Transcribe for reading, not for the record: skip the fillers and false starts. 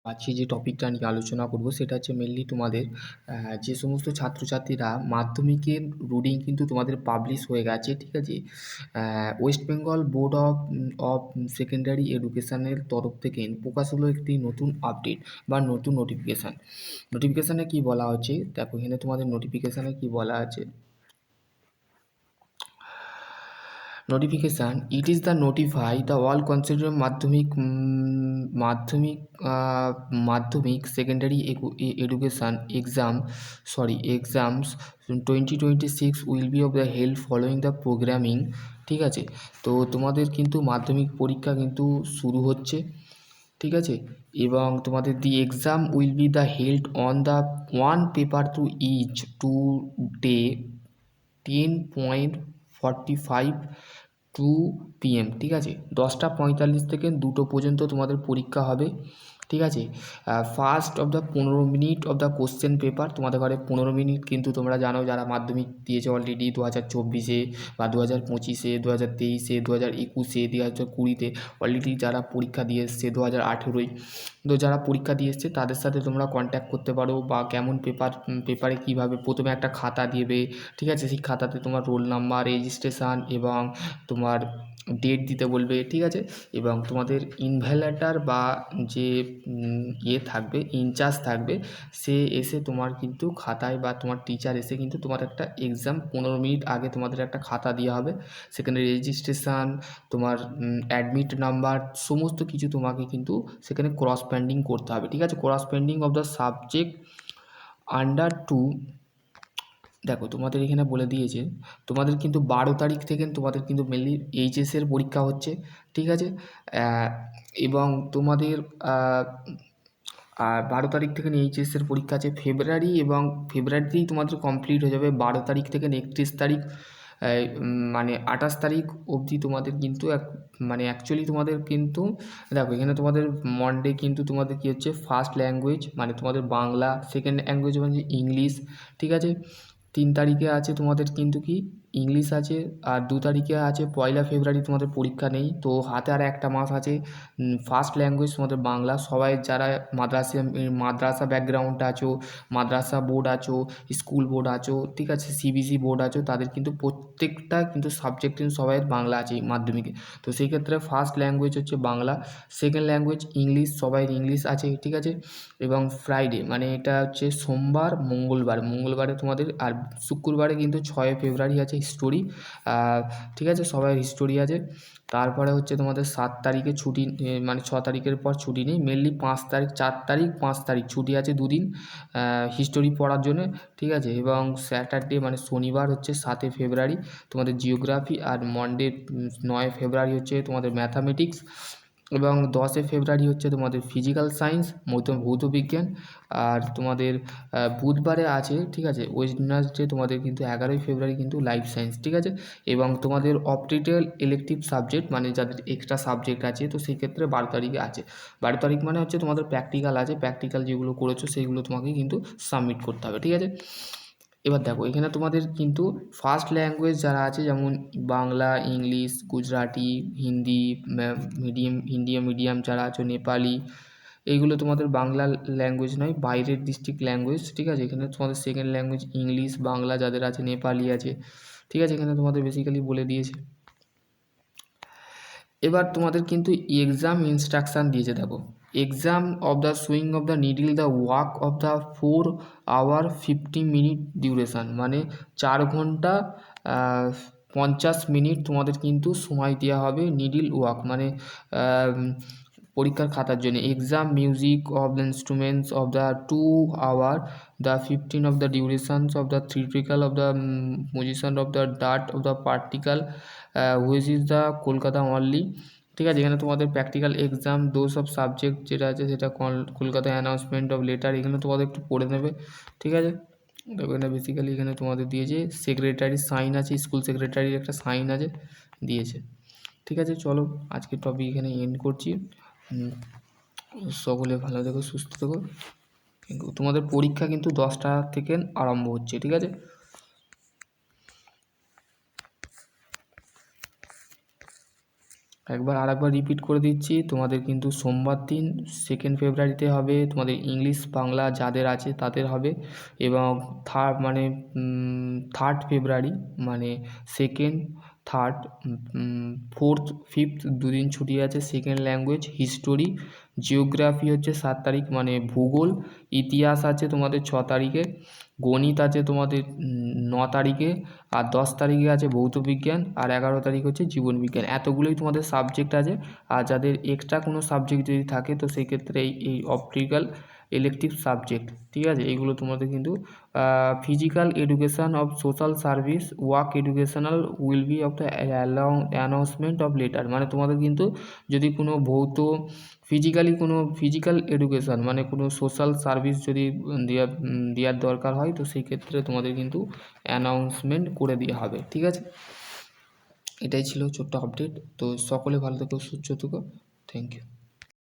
আজকে যে টপিকটা নিয়ে আলোচনা করব সেটা হচ্ছে মেইনলি তোমাদের যে সমস্ত ছাত্রছাত্রীরা মাধ্যমিকের রুটিন কিন্তু তোমাদের পাবলিশ হয়ে গেছে, ঠিক আছে? West Bengal board of secondary এডুকেশনের তরফ থেকে প্রকাশ হলো একটি নতুন আপডেট বা নতুন নোটিফিকেশানে কি বলা হচ্ছে দেখো, এখানে তোমাদের নোটিফিকেশানে কি বলা আছে। Notification: it is the notify the all considered মাধ্যমিক secondary education exams 2026 will be of the held following the programming, ঠিক আছে? তো তোমাদের কিন্তু মাধ্যমিক পরীক্ষা কিন্তু শুরু হচ্ছে, ঠিক আছে? এবং তোমাদের the exam will be the held on the one paper two each today 10:45 to PM, ঠিক আছে? 10:45 থেকে 2টো পর্যন্ত তোমাদের পরীক্ষা হবে, ঠিক আছে? First of the 15 minute of the question paper, তোমাদের ঘরে 15 মিনিট কিন্তু তোমরা জানো যারা মাধ্যমিক দিয়েছে অলরেডি 2024-এ বা 2025-এ, 2023-এ, 2021-এ, 2020-তে অলরেডি যারা পরীক্ষা দিয়ে এসছে 2018-য়, তো যারা পরীক্ষা দিয়ে এসছে তাদের সাথে তোমরা কন্ট্যাক্ট করতে পারো বা কেমন পেপারে কীভাবে প্রথমে একটা খাতা দেবে, ঠিক আছে? সেই খাতাতে তোমার রোল নাম্বার, রেজিস্ট্রেশান এবং তোমার ডেট দিতে বলবে, ঠিক আছে? এবং তোমাদের ইনভ্যালেটার বা যে থাকবে, ইনচার্জ থাকবে, সে এসে তোমার কিন্তু খাতায় বা তোমার টিচার এসে কিন্তু তোমার একটা এক্সাম 15 মিনিট আগে তোমাদের একটা খাতা দেওয়া হবে, সেখানে রেজিস্ট্রেশান, তোমার অ্যাডমিট নাম্বার, সমস্ত কিছু তোমাকে কিন্তু সেখানে ক্রস পেন্ডিং করতে হবে, ঠিক আছে? Cross pending of the subject under two, দেখো তোমাদের এখানে বলে দিয়েছে তোমাদের কিন্তু 12 তারিখ থেকে তোমাদের কিন্তু মেনলি এইচএসের পরীক্ষা হচ্ছে, ঠিক আছে? এবং তোমাদের 12 তারিখ থেকে এইচএসের পরীক্ষা আছে। ফেব্রুয়ারিতেই তোমাদের কমপ্লিট হয়ে যাবে। 12 তারিখ থেকে 31 তারিখ, মানে 28 তারিখ অবধি তোমাদের কিন্তু মানে অ্যাকচুয়ালি তোমাদের কিন্তু দেখো এখানে তোমাদের মনডে কিন্তু তোমাদের কী হচ্ছে, ফার্স্ট ল্যাঙ্গুয়েজ মানে তোমাদের বাংলা, সেকেন্ড ল্যাঙ্গুয়েজ মানে ইংলিশ, ঠিক আছে? 3 তারিখে আছে তোমাদের কিন্তু কি ইংলিশ আছে, আর 2 তারিখে আছে 1 ফেব্রুয়ারি তোমাদের পরীক্ষা নেই, তো হাতে আর একটা মাস আছে। ফার্স্ট ল্যাঙ্গুয়েজ তোমাদের বাংলা। সবাই যারা মাদ্রাসা ব্যাকগ্রাউন্ড আছো, মাদ্রাসা বোর্ড আছো, স্কুল বোর্ড আছো, ঠিক আছে, সিবিএসই বোর্ড আছো, তাদের কিন্তু প্রত্যেকটা কিন্তু সাবজেক্ট কিন্তু সবাই বাংলা আছে মাধ্যমিকে। তো সেই ক্ষেত্রে ফার্স্ট ল্যাঙ্গুয়েজ হচ্ছে বাংলা, সেকেন্ড ল্যাঙ্গুয়েজ ইংলিশ, সবাই ইংলিশ আছে, ঠিক আছে? এবং ফ্রাইডে মানে এটা হচ্ছে সোমবার, মঙ্গলবারে তোমাদের, আর শুক্রবারে কিন্তু 6 ফেব্রুয়ারি আছে হিস্টোরি, ঠিক আছে? সবাই হিস্টোরি আছে। তারপরে হচ্ছে তোমাদের 7 তারিখে ছুটি, মানে 6 তারিখের পর ছুটি নেই, মেনলি 5 তারিখ, 4 তারিখ, 5 তারিখ ছুটি আছে, দুদিন হিস্টোরি পড়ার জন্যে, ঠিক আছে? এবং স্যাটারডে মানে শনিবার হচ্ছে 7 ফেব্রুয়ারি তোমাদের জিওগ্রাফি, আর মনডে 9 ফেব্রুয়ারি হচ্ছে তোমাদের ম্যাথামেটিক্স, এবং 10 ফেব্রুয়ারি হচ্ছে তোমাদের ফিজিক্যাল সায়েন্স, ভৌত বিজ্ঞান। আর তোমাদের বুধবারে আছে, ঠিক আছে, ওয়েডনেসডে তোমাদের কিন্তু 11 ফেব্রুয়ারি কিন্তু লাইফ সায়েন্স, ঠিক আছে? এবং তোমাদের অপটিক্যাল ইলেকটিভ সাবজেক্ট মানে যাদের এক্সট্রা সাবজেক্ট আছে, তো সেই ক্ষেত্রে 12 তারিখে আছে। 12 তারিখ মানে হচ্ছে তোমাদের প্র্যাকটিক্যাল আছে, প্র্যাকটিক্যাল যেগুলো করেছো সেইগুলো তোমাকে কিন্তু সাবমিট করতে হবে, ঠিক আছে? এবার দেখো এখানে তোমাদের কিন্তু ফার্স্ট ল্যাঙ্গুয়েজ যারা আছে যেমন বাংলা, ইংলিশ, গুজরাটি, হিন্দি মিডিয়াম যারা আছে, নেপালি, এইগুলো তোমাদের বাংলা ল্যাঙ্গুয়েজ নয়, বাইরের ডিস্ট্রিক্ট ল্যাঙ্গুয়েজ, ঠিক আছে? এখানে তোমাদের সেকেন্ড ল্যাঙ্গুয়েজ ইংলিশ, বাংলা যাদের আছে, নেপালি আছে, ঠিক আছে? এখানে তোমাদের বেসিক্যালি বলে দিয়েছে। এবার তোমাদের কিন্তু এক্সাম ইনস্ট্রাকশান দিয়েছে, দেখো exam of the swing of the needle the walk of the 4 hour 50 minute duration, মানে 4 ঘন্টা 50 মিনিট তোমাদের কিন্তু সময় দেওয়া হবে নিডল ওয়াক মানে পরীক্ষার খাতার জন্য। Exam music of the instruments of the 2 hour the 15 of the durations of the theoretical of the position of the dart of the particle which is the Kolkata only, ঠিক আছে? এখানে তোমাদের practical exam those of subject যেটা আছে সেটা Kolkata announcement of letter, এখানে তোমাদের একটু পড়ে নেবে, ঠিক আছে? দেখো এখানে বেসিক্যালি এখানে তোমাদের দিয়েছে সেক্রেটারির সাইন আছে, স্কুল সেক্রেটারির একটা সাইন আছে দিয়েছে, ঠিক আছে? চলো আজকের টপিক এখানে এন্ড করছি। সকলে ভালো থেকো, সুস্থ থেকো। তোমাদের পরীক্ষা কিন্তু 10টা থেকে আরম্ভ হচ্ছে, ঠিক আছে? আরেকবার রিপিট করে দিচ্ছি, তোমাদের কিন্তু সোমবার দিন 2 ফেব্রুয়ারিতে হবে তোমাদের ইংলিশ বাংলা যাদের আছে তাদের হবে, এবং 3 ফেব্রুয়ারি মানে 2, 3, 4, 5 দুদিন ছুটি আছে। সেকেন্ড ল্যাঙ্গুয়েজ হিস্টোরি, জিওগ্রাফি হচ্ছে 7 তারিখ মানে ভূগোল, ইতিহাস আছে তোমাদের 6 তারিখে, গণিত আছে তোমাদের 9 তারিখে, আর 10 তারিখে আছে ভৌত বিজ্ঞান, আর 11 তারিখ হচ্ছে জীবন বিজ্ঞান। এতগুলোই তোমাদের সাবজেক্ট আছে। আর যাদের এক্সট্রা কোনো সাবজেক্ট যদি থাকে তো সেই ক্ষেত্রে এই অপটিক্যাল ইলেকটিভ সাবজেক্ট, ঠিক আছে, এইগুলো তোমাদের কিন্তু physical education of social service work educational will be of the announcement of letter, মানে তোমাদের কিন্তু যদি কোনো ফিজিক্যাল এডুকেশন মানে কোনো সোশ্যাল সার্ভিস যদি দেওয়ার দরকার হয় তো সেই ক্ষেত্রে তোমাদের কিন্তু অ্যানাউন্সমেন্ট করে দেওয়া হবে, ঠিক আছে। এটাই ছিল ছোট্ট আপডেট। তো সকলে ভালো থেকো, সুস্থ থেকো, থ্যাংক ইউ।